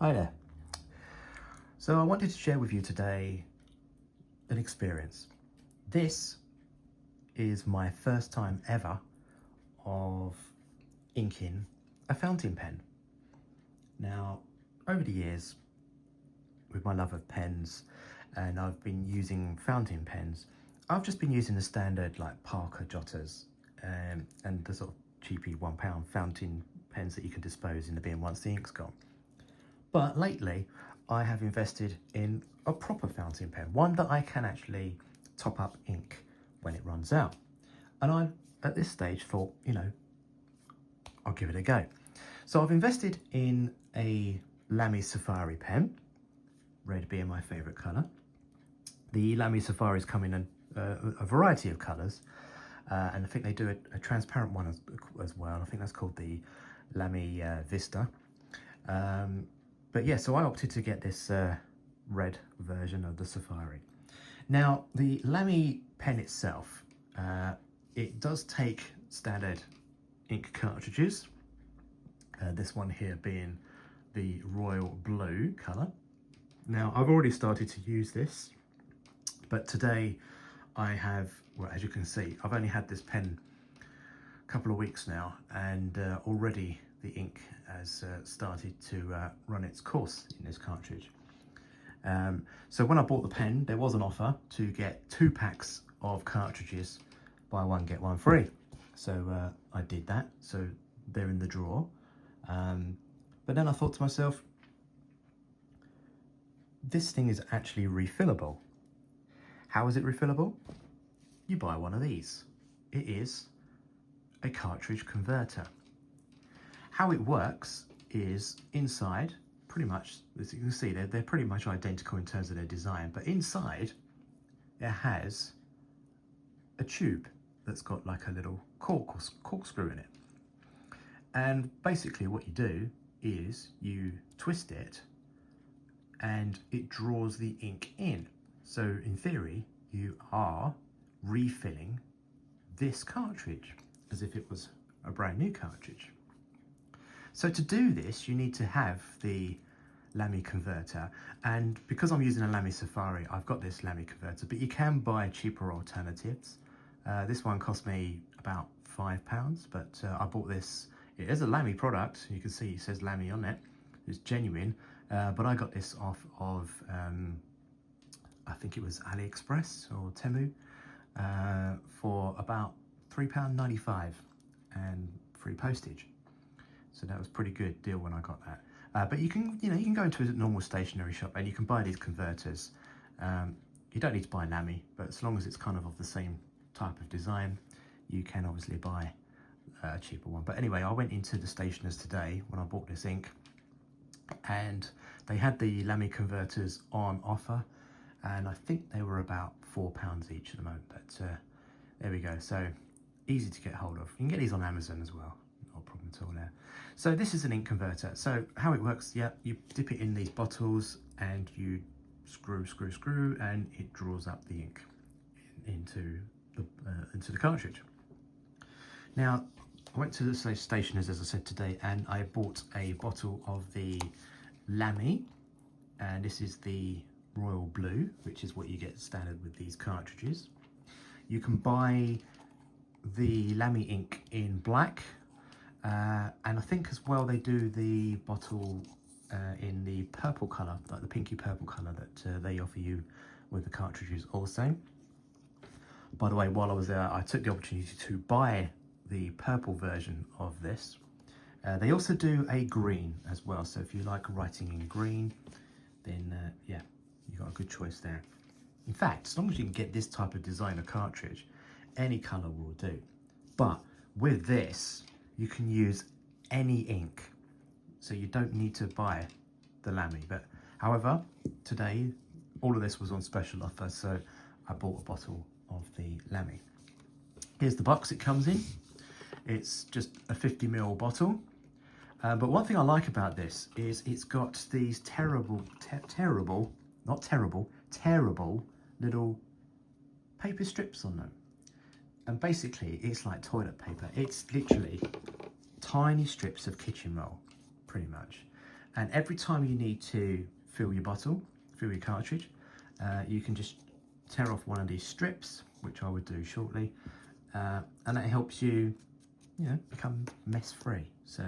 Hi there. So I wanted to share with you today an experience. This is my first time ever of inking a fountain pen. Now, over the years, with my love of pens, and I've been using fountain pens, I've just been using the standard like Parker jotters and the sort of cheapy £1 fountain pens that you can dispose in the bin once the ink's gone. But lately, I have invested in a proper fountain pen, one that I can actually top up ink when it runs out. And I, at this stage, thought, I'll give it a go. So I've invested in a LAMY Safari pen, red being my favourite colour. The LAMY Safaris come in a variety of colours, and I think they do a transparent one as well. I think that's called the LAMY Vista. But yeah, so I opted to get this red version of the Safari. Now, the LAMY pen itself, it does take standard ink cartridges. This one here being the royal blue colour. Now, I've already started to use this, but today I have, well, as you can see, I've only had this pen a couple of weeks now, and already the ink has started to run its course in this cartridge. So when I bought the pen, there was an offer to get 2 packs of cartridges, buy one get one free. So I did that, so they're in the drawer. But then I thought to myself, this thing is actually refillable. How is it refillable? You buy one of these. It is a cartridge converter. How it works is inside, pretty much, as you can see, they're pretty much identical in terms of their design, but inside it has a tube that's got like a little corkscrew in it. And basically what you do is you twist it and it draws the ink in. So in theory, you are refilling this cartridge as if it was a brand new cartridge. So to do this, you need to have the LAMY converter, and because I'm using a LAMY Safari, I've got this LAMY converter, but you can buy cheaper alternatives. This one cost me about £5, but I bought this. It is a LAMY product. You can see it says LAMY on it. It's genuine, but I got this off of, I think it was AliExpress or Temu, for about £3.95 and free postage. So that was a pretty good deal when I got that. But you can go into a normal stationery shop and you can buy these converters. You don't need to buy LAMY, but as long as it's kind of the same type of design, you can obviously buy a cheaper one. But anyway, I went into the stationers today when I bought this ink, and they had the LAMY converters on offer, and I think they were about £4 each at the moment. But there we go. So easy to get hold of. You can get these on Amazon as well. No problem at all there. So this is an ink converter. So how it works, yeah, you dip it in these bottles and you screw, and it draws up the ink into the cartridge. Now, I went to the stationers, as I said, today, and I bought a bottle of the LAMY, and this is the royal blue, which is what you get standard with these cartridges. You can buy the LAMY ink in black, and I think as well they do the bottle in the purple colour, like the pinky purple colour that they offer you with the cartridges also. By the way, while I was there, I took the opportunity to buy the purple version of this. They also do a green as well, so if you like writing in green, then yeah, you got a good choice there. In fact, as long as you can get this type of designer cartridge, any colour will do. But with this, you can use any ink, so you don't need to buy the LAMY. But however, today all of this was on special offer, so I bought a bottle of the LAMY. Here's the box it comes in. It's just a 50ml bottle. But one thing I like about this is it's got these terrible little paper strips on them. And basically it's like toilet paper. It's literally tiny strips of kitchen roll, pretty much. And every time you need to fill your bottle, fill your cartridge, you can just tear off one of these strips, which I would do shortly, and that helps you, become mess free. So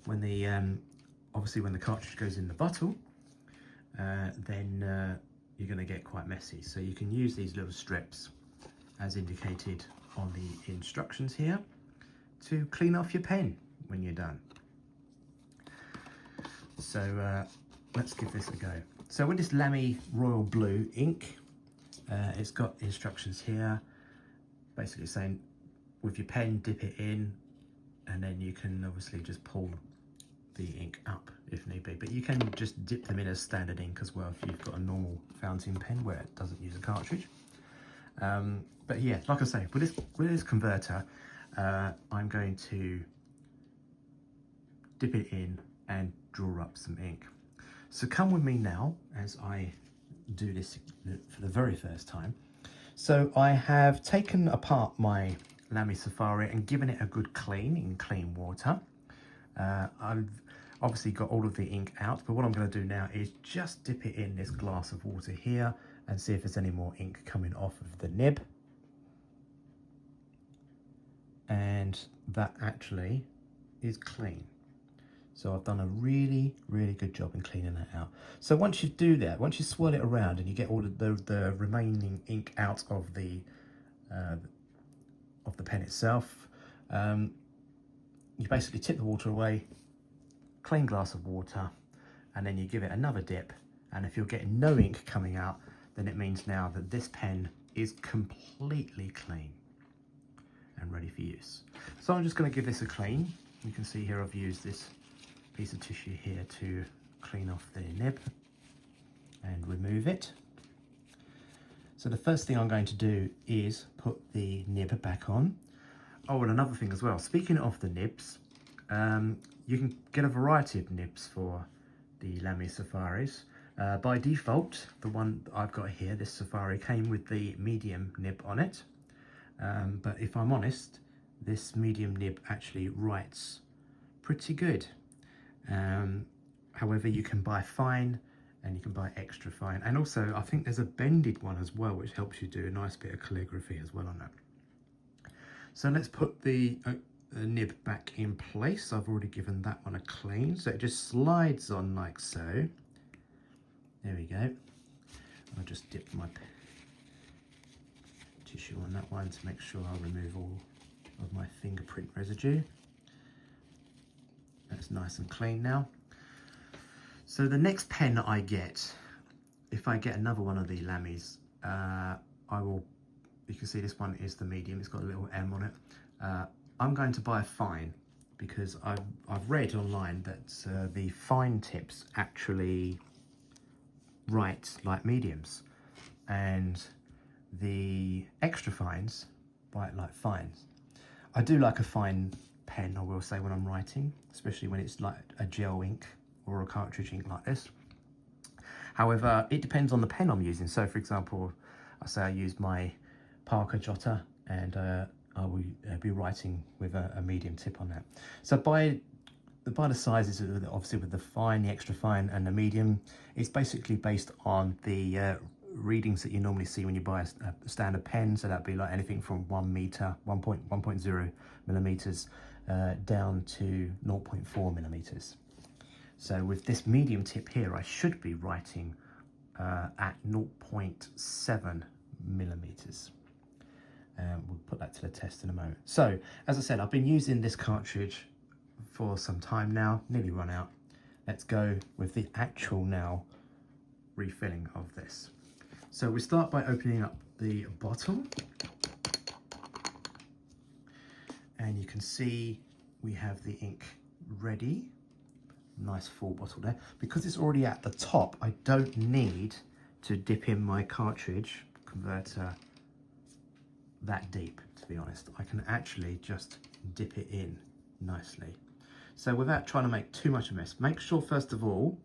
when the obviously when the cartridge goes in the bottle, then you're going to get quite messy. So you can use these little strips as indicated on the instructions here to clean off your pen when you're done. So let's give this a go. So with this LAMY Royal Blue ink, it's got instructions here basically saying with your pen dip it in, and then you can obviously just pull the ink up if need be, but you can just dip them in as standard ink as well if you've got a normal fountain pen where it doesn't use a cartridge. But yeah, like I say, with this converter, I'm going to dip it in and draw up some ink. So come with me now as I do this for the very first time. So I have taken apart my LAMY Safari and given it a good clean in clean water. I've obviously got all of the ink out, but what I'm going to do now is just dip it in this glass of water here and see if there's any more ink coming off of the nib. And that actually is clean. So I've done a really, really good job in cleaning that out. So once you do that, once you swirl it around and you get all of the remaining ink out of the pen itself, you basically tip the water away, clean glass of water, and then you give it another dip. And if you're getting no ink coming out, then it means now that this pen is completely clean and ready for use. So I'm just going to give this a clean. You can see here I've used this piece of tissue here to clean off the nib and remove it. So the first thing I'm going to do is put the nib back on. Oh, and another thing as well, speaking of the nibs, you can get a variety of nibs for the LAMY Safaris. By default, the one that I've got here, this Safari, came with the medium nib on it. But if I'm honest, this medium nib actually writes pretty good. However, you can buy fine and you can buy extra fine. And also, I think there's a bended one as well, which helps you do a nice bit of calligraphy as well on that. So let's put the nib back in place. I've already given that one a clean. So it just slides on like so. There we go. I'll just dip my tissue on that one to make sure I remove all of my fingerprint residue. That's nice and clean now. So the next pen that I get, if I get another one of the LAMYs, you can see this one is the medium, it's got a little M on it. I'm going to buy a fine because I've read online that the fine tips actually write like mediums, and the extra fines write like fines. I do like a fine pen, I will say, when I'm writing, especially when it's like a gel ink or a cartridge ink like this. However, it depends on the pen I'm using. So for example, I say I use my Parker Jotter, and I will be writing with a medium tip on that. So by the sizes, obviously with the fine, the extra fine and the medium, it's basically based on the readings that you normally see when you buy a standard pen. So that'd be like anything from 1 meter, 1.0 millimeters down to 0.4 millimeters. So with this medium tip here, I should be writing at 0.7 millimeters. We'll put that to the test in a moment. So as I said, I've been using this cartridge for some time now, nearly run out. Let's go with the actual now refilling of this. So we start by opening up the bottle, and you can see we have the ink ready. Nice full bottle there. Because it's already at the top, I don't need to dip in my cartridge converter that deep, to be honest. I can actually just dip it in nicely. So without trying to make too much of a mess, make sure first of all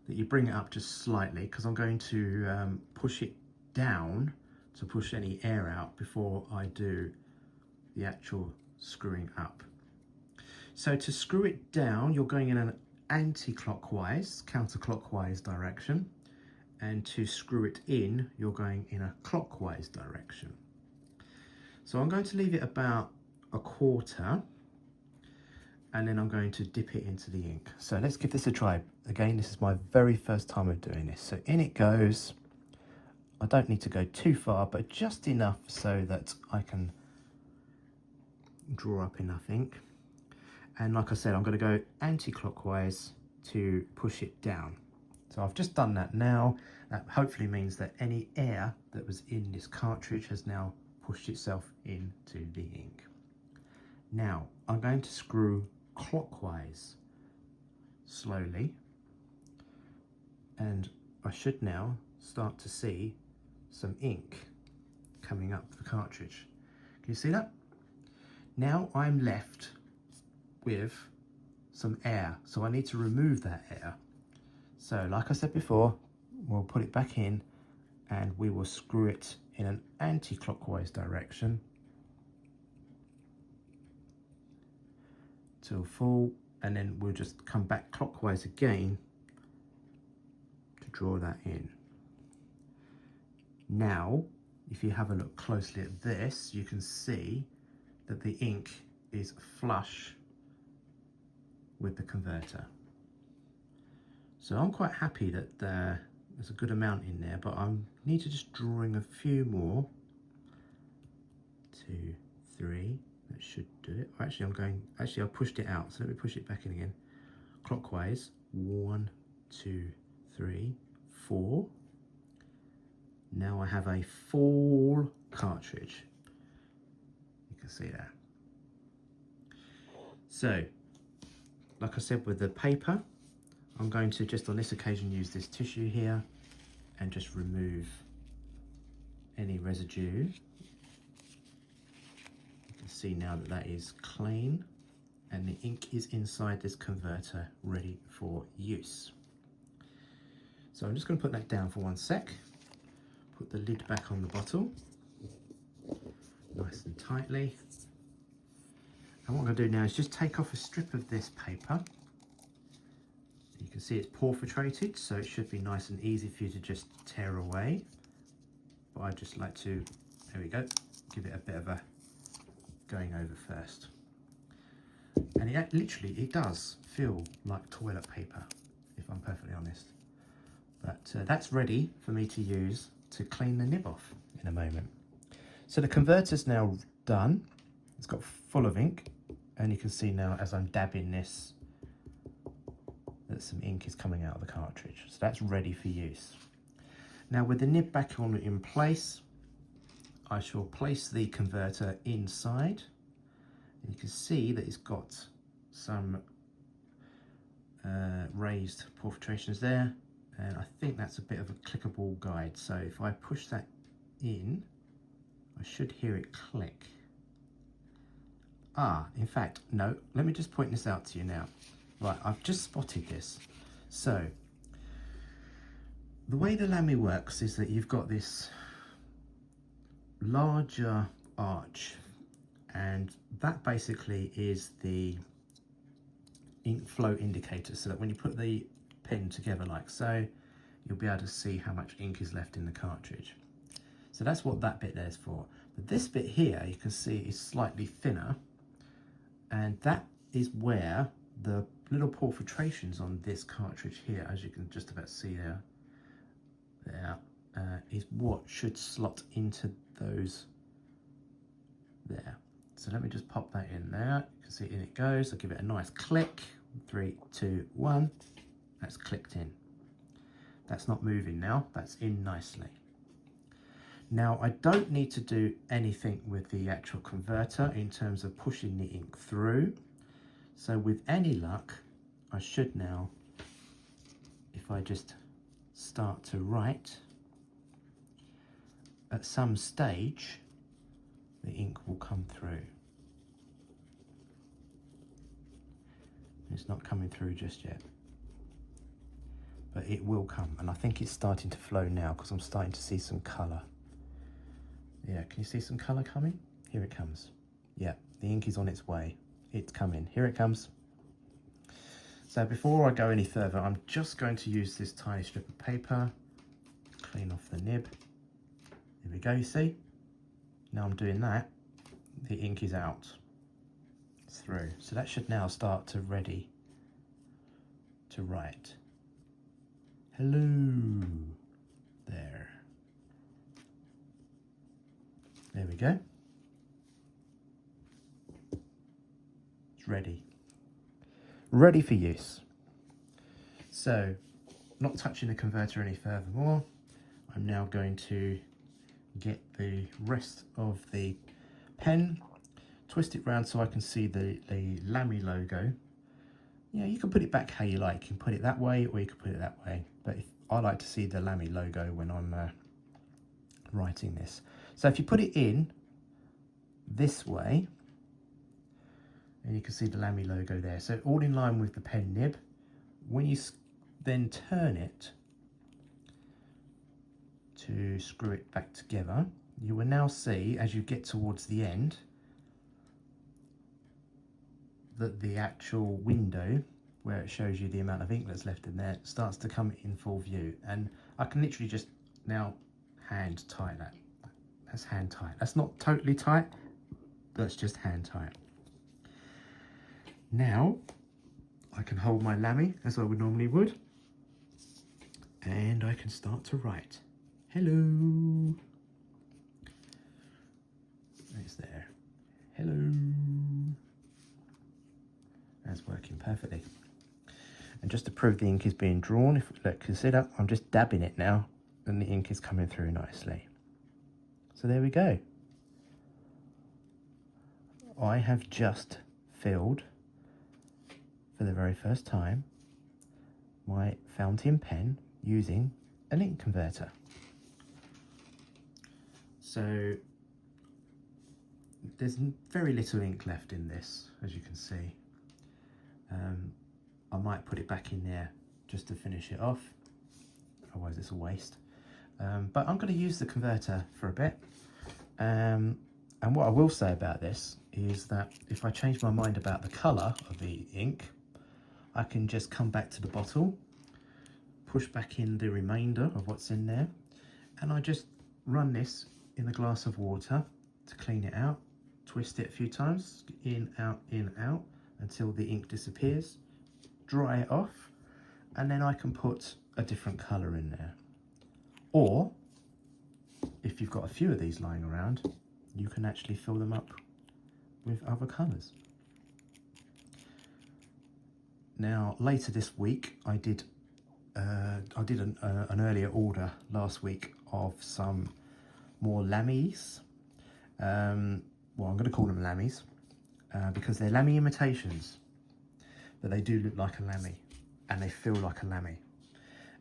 that you bring it up just slightly, because I'm going to push it down to push any air out before I do the actual screwing up. So to screw it down, you're going in anti-clockwise, counterclockwise direction, and to screw it in, you're going in a clockwise direction. So I'm going to leave it about a quarter, and then I'm going to dip it into the ink. So let's give this a try. Again, this is my very first time of doing this. So in it goes. I don't need to go too far, but just enough so that I can draw up enough ink. And like I said, I'm going to go anti-clockwise to push it down. So I've just done that now. That hopefully means that any air that was in this cartridge has now pushed itself into the ink. Now I'm going to screw clockwise slowly, and I should now start to see some ink coming up the cartridge. Can you see that? Now I'm left with some air, so I need to remove that air. So like I said before, we'll put it back in and we will screw it in an anti-clockwise direction till full, and then we'll just come back clockwise again to draw that in. Now, if you have a look closely at this, you can see that the ink is flush with the converter. So I'm quite happy that there's a good amount in there, but I need to just draw in a few more. 2, 3, that should do it. Actually I pushed it out, so let me push it back in again. Clockwise, 1, 2, 3, 4. Now I have a full cartridge. You can see that. So, like I said with the paper, I'm going to just on this occasion use this tissue here and just remove any residue. You can see now that that is clean and the ink is inside this converter ready for use. So I'm just going to put that down for 1 sec. Put the lid back on the bottle, nice and tightly. And what I'm going to do now is just take off a strip of this paper. You can see it's porphyrated, so it should be nice and easy for you to just tear away. But I just like to, there we go, give it a bit of a going over first. And it literally, it does feel like toilet paper, if I'm perfectly honest. But that's ready for me to use to clean the nib off in a moment. So the converter's now done. It's got full of ink, and you can see now as I'm dabbing this that some ink is coming out of the cartridge. So that's ready for use. Now with the nib back on in place, I shall place the converter inside. And you can see that it's got some raised porphyrations there. And I think that's a bit of a clickable guide. So if I push that in, I should hear it click. In fact, no, let me just point this out to you now. Right, I've just spotted this. So, the way the LAMY works is that you've got this larger arch, and that basically is the ink flow indicator, so that when you put the pen together like so, you'll be able to see how much ink is left in the cartridge. So that's what that bit there is for. But this bit here, you can see is slightly thinner, and that is where the little porphyrations on this cartridge here, as you can just about see there, is what should slot into those there. So let me just pop that in there. You can see in it goes. I'll give it a nice click. 3, 2, 1. That's clicked in. That's not moving now. That's in nicely. Now I don't need to do anything with the actual converter in terms of pushing the ink through. So with any luck, I should now, if I just start to write, at some stage, the ink will come through. It's not coming through just yet, but it will come, and I think it's starting to flow now because I'm starting to see some colour. Yeah, can you see some colour coming? Here it comes. Yeah, the ink is on its way. It's coming. Here it comes. So before I go any further, I'm just going to use this tiny strip of paper, clean off the nib. Here we go, you see? Now I'm doing that, the ink is out, it's through. So that should now start to ready to write. Hello, there. There we go. It's ready. Ready for use. So, not touching the converter any further more, I'm now going to get the rest of the pen, twist it round so I can see the LAMY logo. Yeah, you can put it back how you like. You can put it that way or you can put it that way. But I like to see the LAMY logo when I'm writing this. So if you put it in this way, and you can see the LAMY logo there. So all in line with the pen nib. When you then turn it to screw it back together, you will now see as you get towards the end that the actual window where it shows you the amount of ink that's left in there starts to come in full view. And I can literally just now hand tie that. That's hand tight. That's not totally tight, that's just hand tight. Now I can hold my LAMY as I would normally would, and I can start to write. Hello. It's there. Hello. That's working perfectly. And just to prove the ink is being drawn, if look, consider I'm just dabbing it now and the ink is coming through nicely. So there we go. I have just filled, for the very first time, my fountain pen using an ink converter. So there's very little ink left in this, as you can see. I might put it back in there just to finish it off, otherwise it's a waste. But I'm going to use the converter for a bit. And what I will say about this is that if I change my mind about the colour of the ink, I can just come back to the bottle, push back in the remainder of what's in there, and I just run this in a glass of water to clean it out, twist it a few times, in, out, until the ink disappears, dry it off, and then I can put a different colour in there. Or, if you've got a few of these lying around, you can actually fill them up with other colours. Now, later this week, I did an earlier order last week of some more LAMYs. Well, I'm going to call them LAMYs because they're LAMY imitations, but they do look like a LAMY and they feel like a LAMY.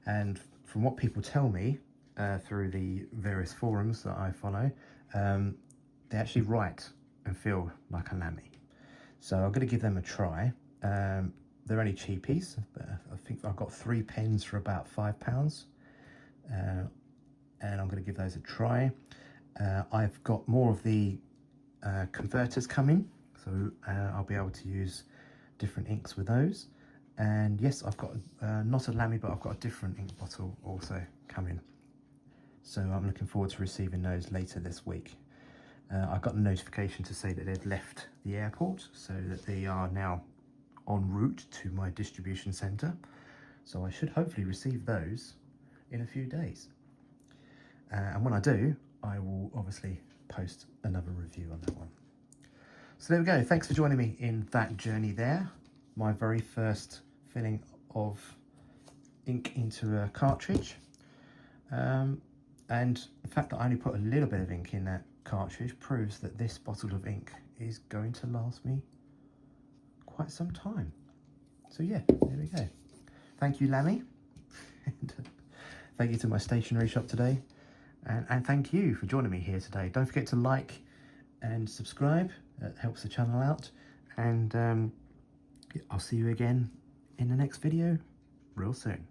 And from what people tell me through the various forums that I follow, they actually write and feel like a LAMY. So I'm going to give them a try. They're only cheapies, but I think I've got 3 pens for about £5, and I'm going to give those a try. I've got more of the converters coming, so I'll be able to use different inks with those. And yes, I've got not a LAMY, but I've got a different ink bottle also coming. So I'm looking forward to receiving those later this week. I got a notification to say that they'd left the airport, so that they are now en route to my distribution centre. So I should hopefully receive those in a few days. And when I do, I will obviously post another review on that one. So there we go. Thanks for joining me in that journey there. My very first filling of ink into a cartridge. And the fact that I only put a little bit of ink in that cartridge proves that this bottle of ink is going to last me quite some time. So yeah, there we go. Thank you, LAMY. And thank you to my stationery shop today. And thank you for joining me here today. Don't forget to like and subscribe. That helps the channel out. And I'll see you again in the next video real soon.